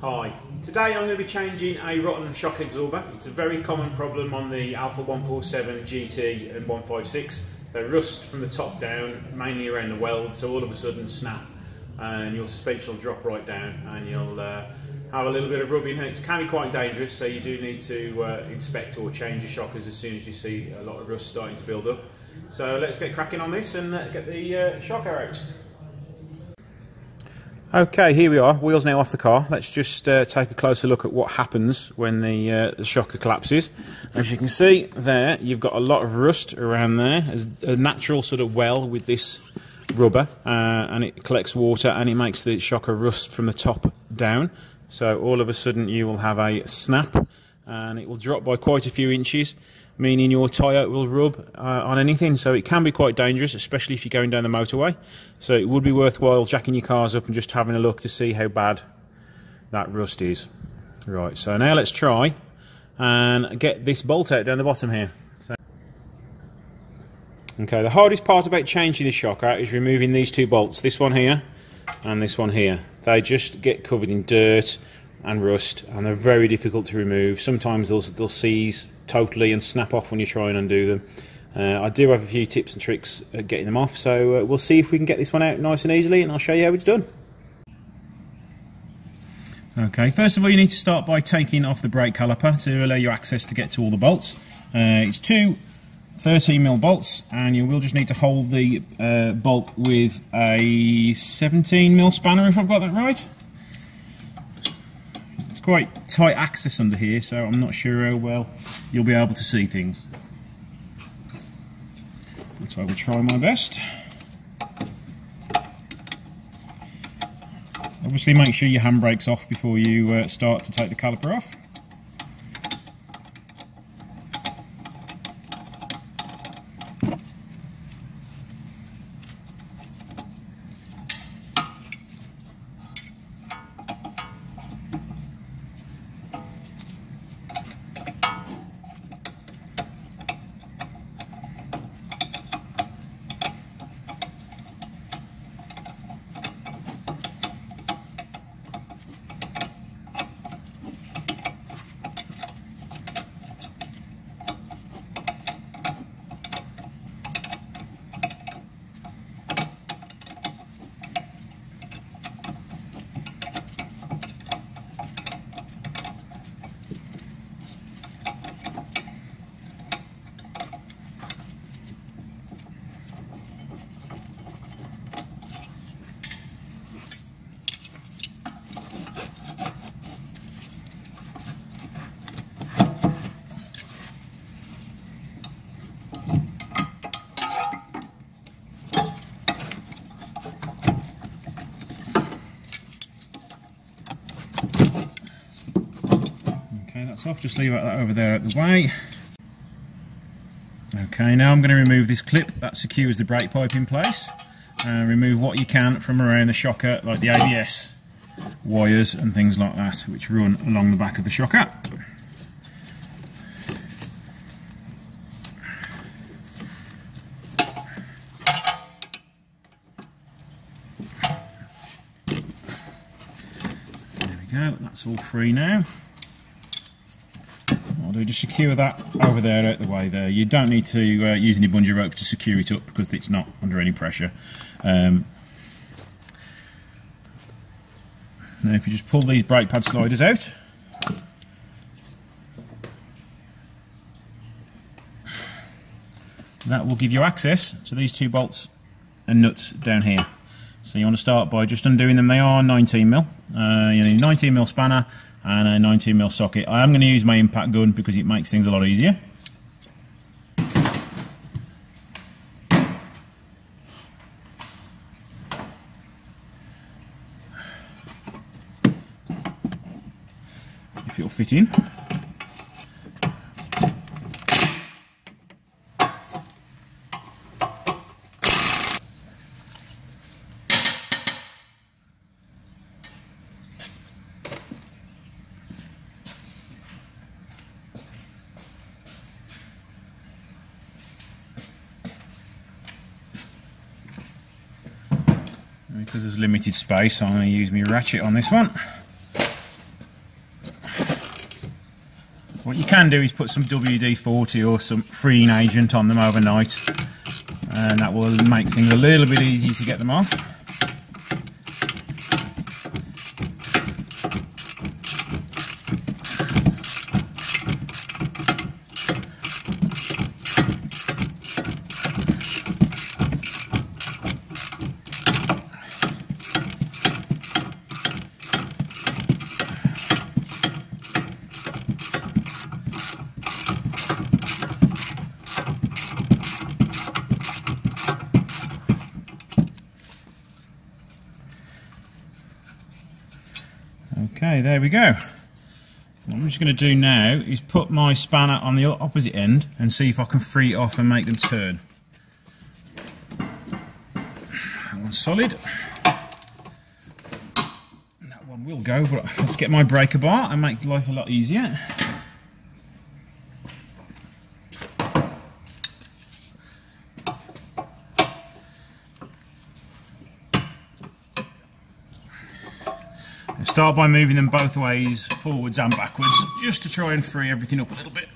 Hi, today I'm going to be changing a rotten shock absorber. It's a very common problem on the Alfa 147, GT and 156. They rust from the top down, mainly around the weld, so all of a sudden snap and your suspension will drop right down and you'll have a little bit of rubbing. It can be quite dangerous, so you do need to inspect or change your shockers as soon as you see a lot of rust starting to build up. So let's get cracking on this and get the shocker out. Okay, here we are, wheels now off the car. Let's just take a closer look at what happens when the shocker collapses. As you can see there, you've got a lot of rust around there. There's a natural sort of well with this rubber, and it collects water and it makes the shocker rust from the top down. So all of a sudden you will have a snap and it will drop by quite a few inches, meaning your tyre will rub on anything, so it can be quite dangerous, especially if you're going down the motorway. So it would be worthwhile jacking your cars up and just having a look to see how bad that rust is. Right, so now let's try and get this bolt out down the bottom here. Okay, the hardest part about changing the shocker is removing these two bolts, this one here and this one here. They just get covered in dirt and rust and they're very difficult to remove. Sometimes they'll seize totally and snap off when you try and undo them. I do have a few tips and tricks at getting them off, so we'll see if we can get this one out nice and easily and I'll show you how it's done. Okay, first of all you need to start by taking off the brake caliper to allow you access to get to all the bolts. It's two 13mm bolts and you will just need to hold the bolt with a 17mm spanner, if I've got that right. It's quite tight access under here, so I'm not sure how well you'll be able to see things. So I will try my best. Obviously make sure your handbrake's off before you start to take the caliper off. That's off, just leave that over there out the way. Okay, now I'm going to remove this clip that secures the brake pipe in place and remove what you can from around the shocker, like the ABS wires and things like that, which run along the back of the shocker. There we go, that's all free now. Just secure that over there out the way there. You don't need to use any bungee rope to secure it up because it's not under any pressure. Now if you just pull these brake pad sliders out, that will give you access to these two bolts and nuts down here. So you want to start by just undoing them. They are 19mm. You need a 19mm spanner and a 19mm socket. I am going to use my impact gun because it makes things a lot easier. If it'll fit in. Because there's limited space, I'm going to use my ratchet on this one. What you can do is put some WD-40 or some freeing agent on them overnight, and that will make things a little bit easier to get them off. Okay, there we go. What I'm just going to do now is put my spanner on the opposite end and see if I can free it off and make them turn. That one's solid. That one will go, but let's get my breaker bar and make life a lot easier. Start by moving them both ways, forwards and backwards, just to try and free everything up a little bit.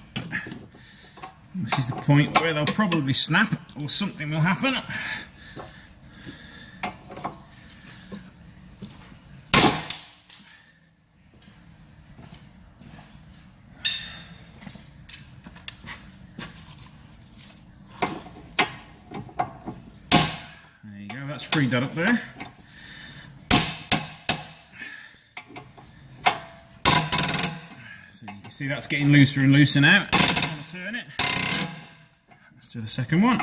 This is the point where they'll probably snap or something will happen. There you go, that's freed that up there. So you can see that's getting looser and looser now. I'm going to turn it. Let's do the second one.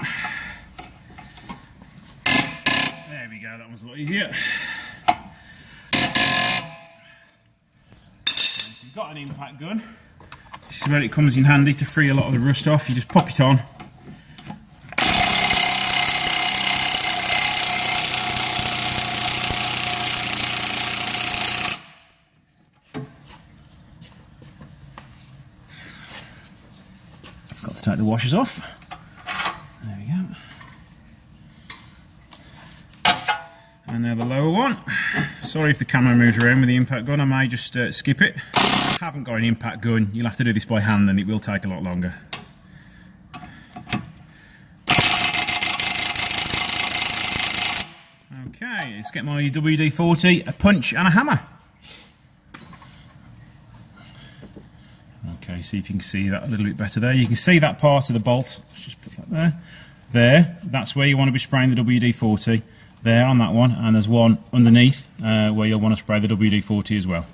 There we go, that one's a lot easier. If you've got an impact gun, this is where it comes in handy to free a lot of the rust off. You just pop it on. Got to take the washers off. There we go. And now the lower one. Sorry if the camera moves around with the impact gun, I may just skip it. If you haven't got an impact gun, you'll have to do this by hand and it will take a lot longer. Okay, let's get my WD-40, a punch and a hammer. Okay, see if you can see that a little bit better there. You can see that part of the bolt. Let's just put that there. There, that's where you want to be spraying the WD-40. There on that one, and there's one underneath where you'll want to spray the WD-40 as well.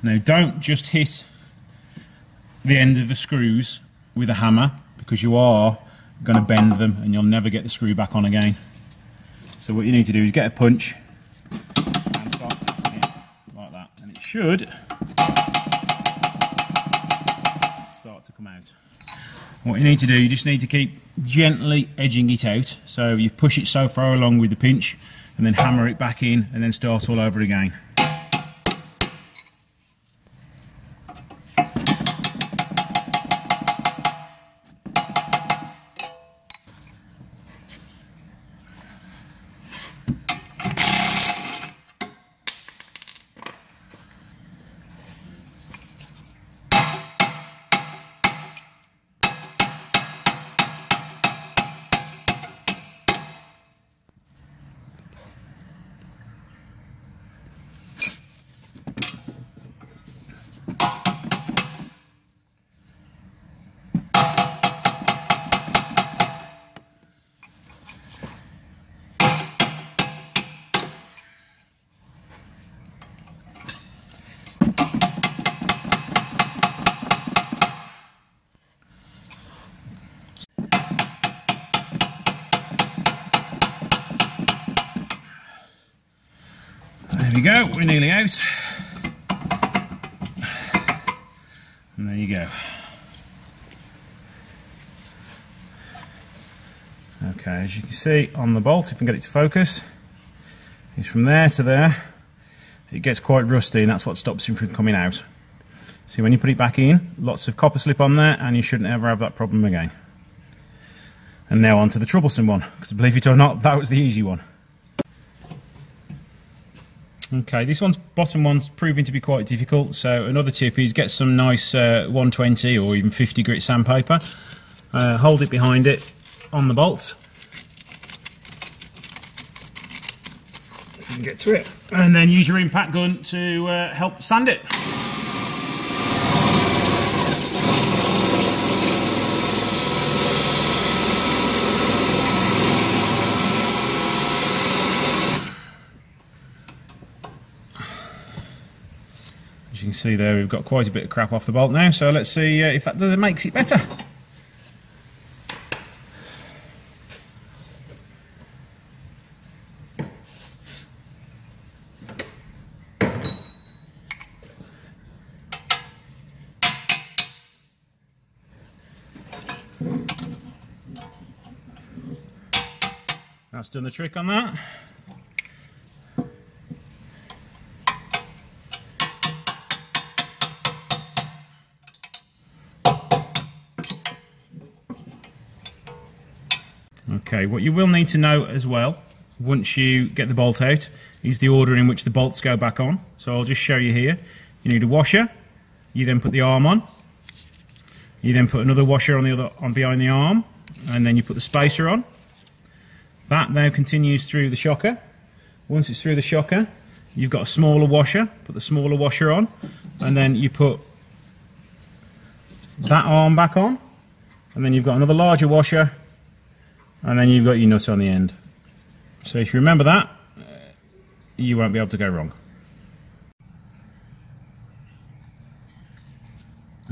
Now don't just hit the end of the screws with a hammer, because you are going to bend them and you'll never get the screw back on again. So what you need to do is get a punch and start tapping it like that, and it should start to come out. What you need to do, you just need to keep gently edging it out, so you push it so far along with the pinch and then hammer it back in and then start all over again. There we go, we're nearly out. And there you go. Okay, as you can see on the bolt, if I can get it to focus, it's from there to there. It gets quite rusty and that's what stops it from coming out. See, when you put it back in, lots of copper slip on there and you shouldn't ever have that problem again. And now on to the troublesome one, because believe it or not, that was the easy one. Okay, this bottom one's proving to be quite difficult, so another tip is get some nice 120 or even 50 grit sandpaper, hold it behind it on the bolt, you can get to it, and then use your impact gun to help sand it. As you can see there, we've got quite a bit of crap off the bolt now, so let's see if that makes it better. That's done the trick on that. Okay, what you will need to know as well, once you get the bolt out, is the order in which the bolts go back on. So I'll just show you here. You need a washer, you then put the arm on, you then put another washer on behind the arm, and then you put the spacer on. That now continues through the shocker. Once it's through the shocker, you've got a smaller washer, put the smaller washer on, and then you put that arm back on, and then you've got another larger washer, and then you've got your nut on the end. So if you remember that, you won't be able to go wrong.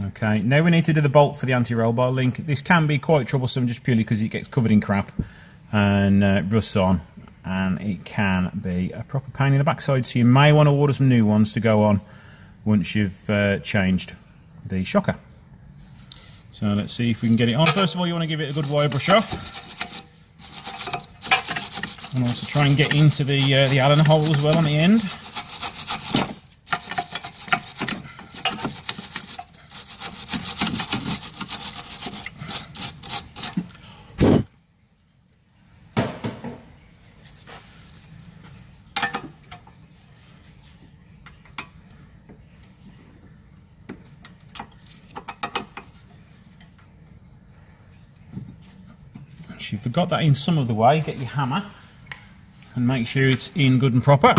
Okay, now we need to do the bolt for the anti-roll bar link. This can be quite troublesome just purely because it gets covered in crap and rusts on, and it can be a proper pain in the backside, so you may want to order some new ones to go on once you've changed the shocker. So let's see if we can get it on. First of all, you want to give it a good wire brush off. And also try and get into the Allen hole as well on the end. If you've got that in some of the way, get your hammer and make sure it's in good and proper.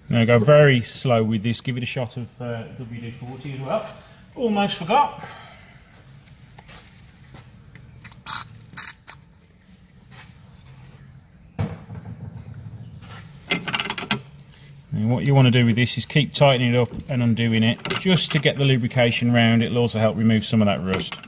Now go very slow with this, give it a shot of WD-40 as well. Almost forgot. And what you want to do with this is keep tightening it up and undoing it just to get the lubrication round. It'll also help remove some of that rust.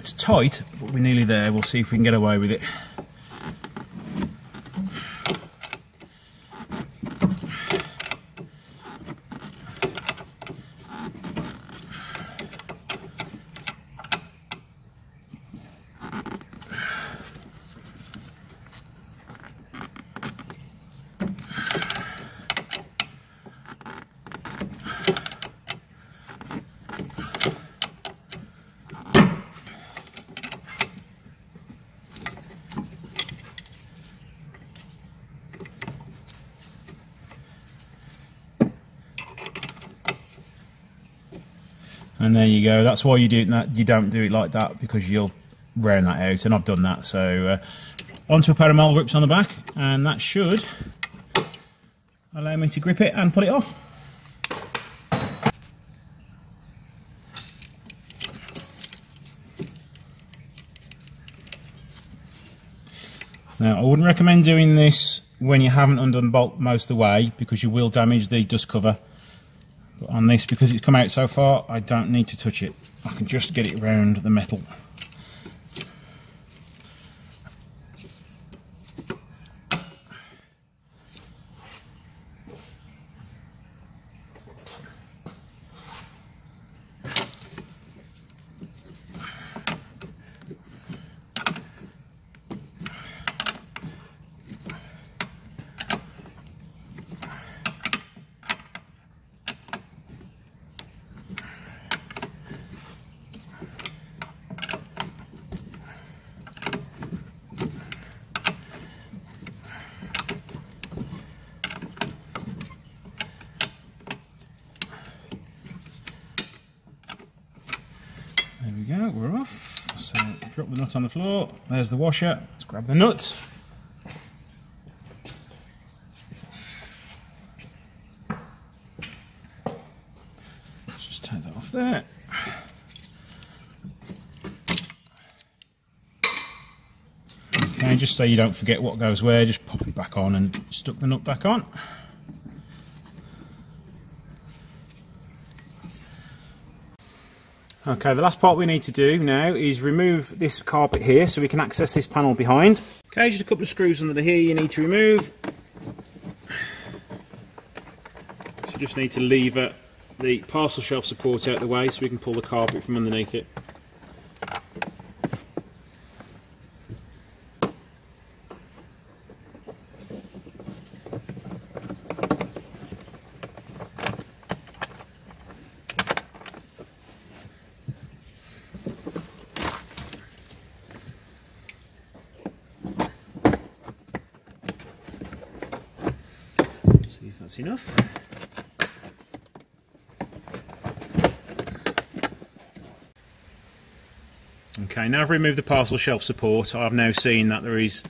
It's tight, but we're nearly there. We'll see if we can get away with it. And there you go. That's why you do that. You don't do it like that, because you'll round that out, and I've done that. So onto a pair of mole grips on the back, and that should allow me to grip it and pull it off. Now, I wouldn't recommend doing this when you haven't undone the bolt most of the way, because you will damage the dust cover. But on this, because it's come out so far, I don't need to touch it. I can just get it around the metal. There we go, we're off. So drop the nut on the floor, there's the washer, let's grab the nut. Let's just take that off there. Okay, just so you don't forget what goes where, just pop it back on and stuck the nut back on. Okay, the last part we need to do now is remove this carpet here so we can access this panel behind. Okay, just a couple of screws under here you need to remove. So you just need to lever the parcel shelf support out of the way so we can pull the carpet from underneath it. See if that's enough. Okay, now I've removed the parcel shelf support. I've now seen that there is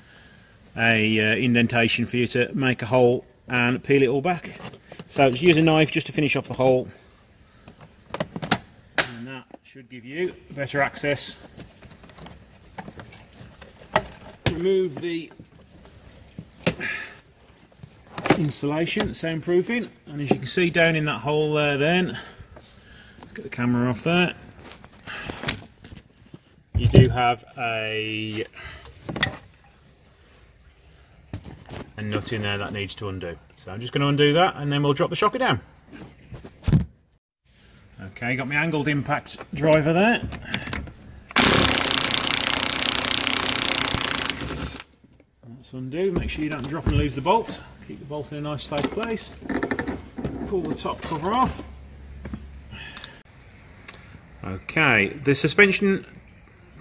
a indentation for you to make a hole and peel it all back. So just use a knife just to finish off the hole, and that should give you better access. Remove the insulation, soundproofing, and as you can see down in that hole there then, let's get the camera off there, you do have a nut in there that needs to undo. So I'm just going to undo that and then we'll drop the shocker down. Okay, got my angled impact driver there. Let's undo, make sure you don't drop and lose the bolt. Keep the bolt in a nice safe place. Pull the top cover off. Okay, the suspension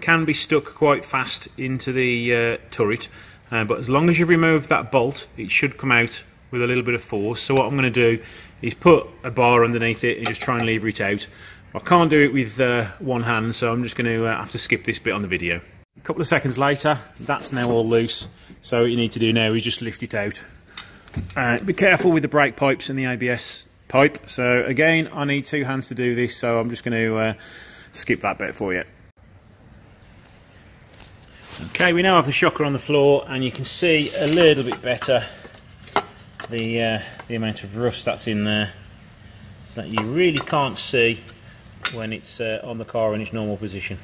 can be stuck quite fast into the turret, but as long as you've removed that bolt, it should come out with a little bit of force. So what I'm going to do is put a bar underneath it and just try and lever it out. I can't do it with one hand, so I'm just going to have to skip this bit on the video. A couple of seconds later, that's now all loose. So what you need to do now is just lift it out. Be careful with the brake pipes and the ABS pipe. So again, I need two hands to do this, so I'm just going to skip that bit for you. Okay, we now have the shocker on the floor, and you can see a little bit better the amount of rust that's in there that you really can't see when it's on the car in its normal position.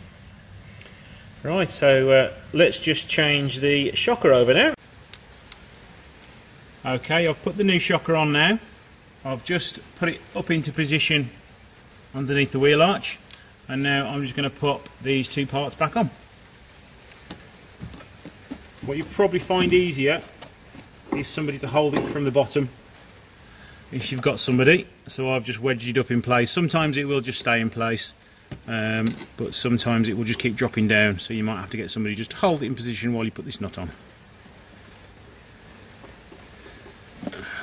Right, so let's just change the shocker over now. Okay, I've put the new shocker on now. I've just put it up into position underneath the wheel arch, and now I'm just going to pop these two parts back on. What you probably find easier is somebody to hold it from the bottom if you've got somebody. So I've just wedged it up in place. Sometimes it will just stay in place, but sometimes it will just keep dropping down, so you might have to get somebody just to hold it in position while you put this nut on.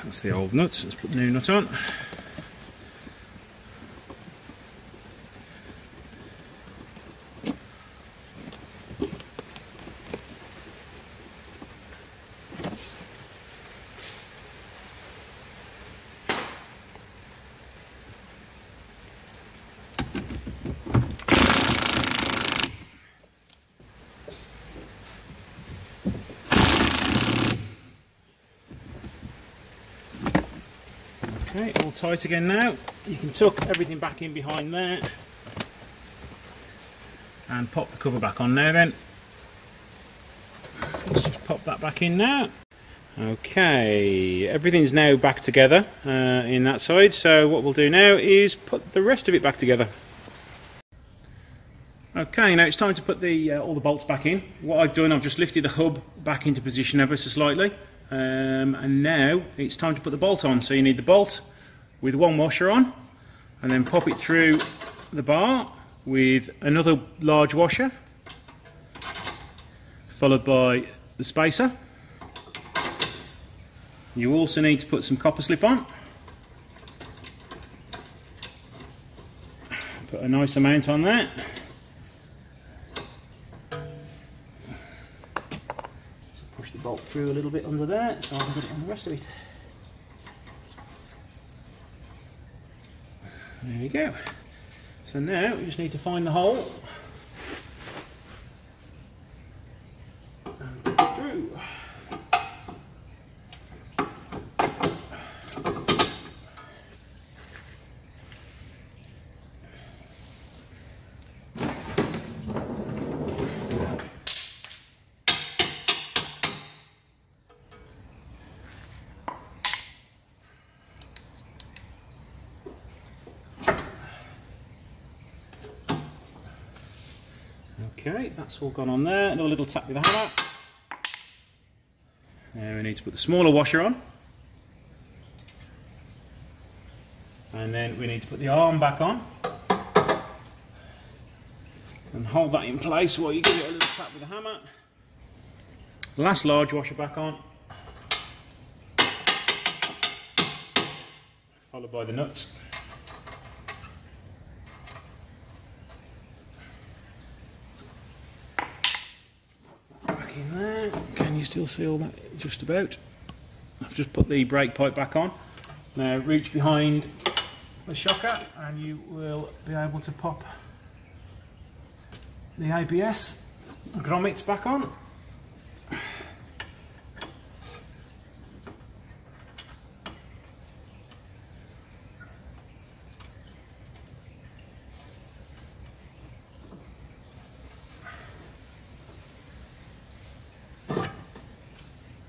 That's the old nut, let's put the new nut on. Okay, all tight again now. You can tuck everything back in behind there and pop the cover back on now then. Let's just pop that back in now. Okay, everything's now back together in that side, so what we'll do now is put the rest of it back together. Okay, now it's time to put all the bolts back in. What I've done, I've just lifted the hub back into position ever so slightly, and now it's time to put the bolt on. So you need the bolt with one washer on, and then pop it through the bar with another large washer, followed by the spacer. You also need to put some copper slip on. Put a nice amount on that. So push the bolt through a little bit under there so I can put it on the rest of it. There we go. So now we just need to find the hole and put it through. Okay, that's all gone on there. Another little tap with the hammer. Now we need to put the smaller washer on. And then we need to put the arm back on. And hold that in place while you give it a little tap with the hammer. Last large washer back on. Followed by the nuts. In there. Can you still see all that? Just about. I've just put the brake pipe back on. Now reach behind the shocker and you will be able to pop the ABS grommets back on.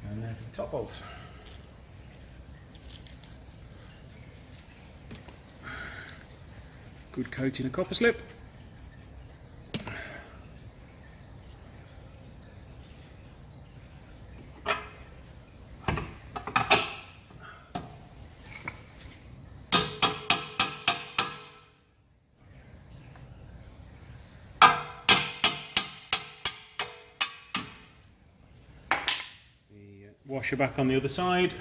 And there's the top bolts. Good coating of copper slip. Washer back on the other side,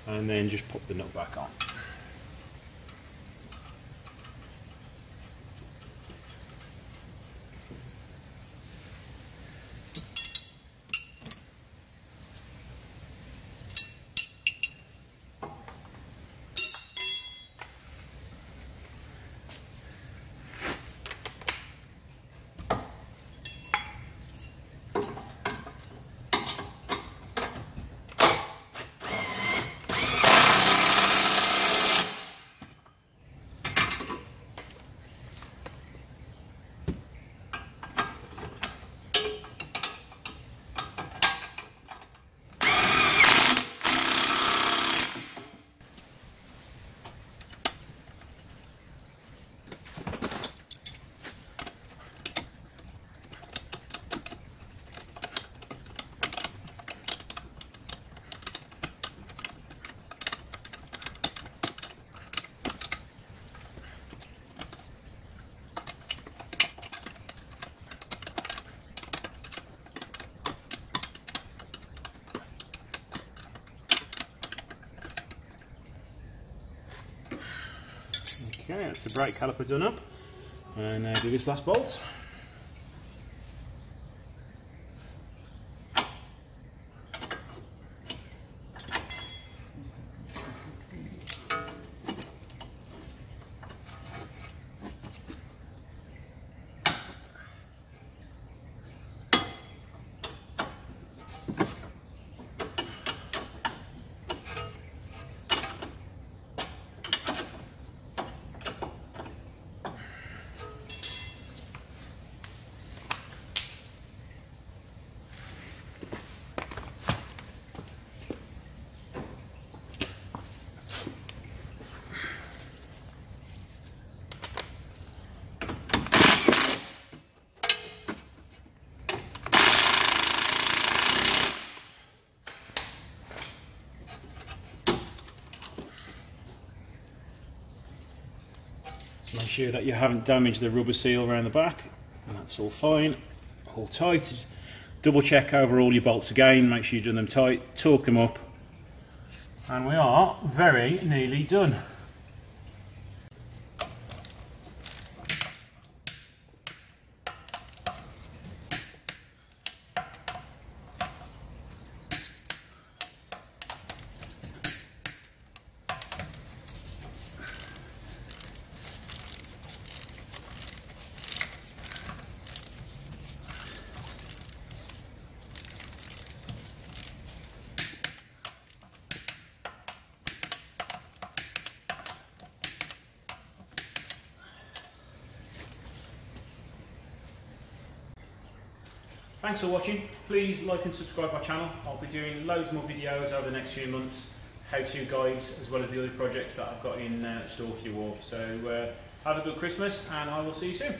and then just pop the nut back on. Okay, that's the brake caliper done up, and do this last bolt. sure that you haven't damaged the rubber seal around the back. And that's all fine, all tight. Double check over all your bolts again, make sure you've done them tight, torque them up, and we are very nearly done. Thanks for watching. Please like and subscribe my channel. I'll be doing loads more videos over the next few months, how-to guides, as well as the other projects that I've got in store for you all. So have a good Christmas, and I will see you soon.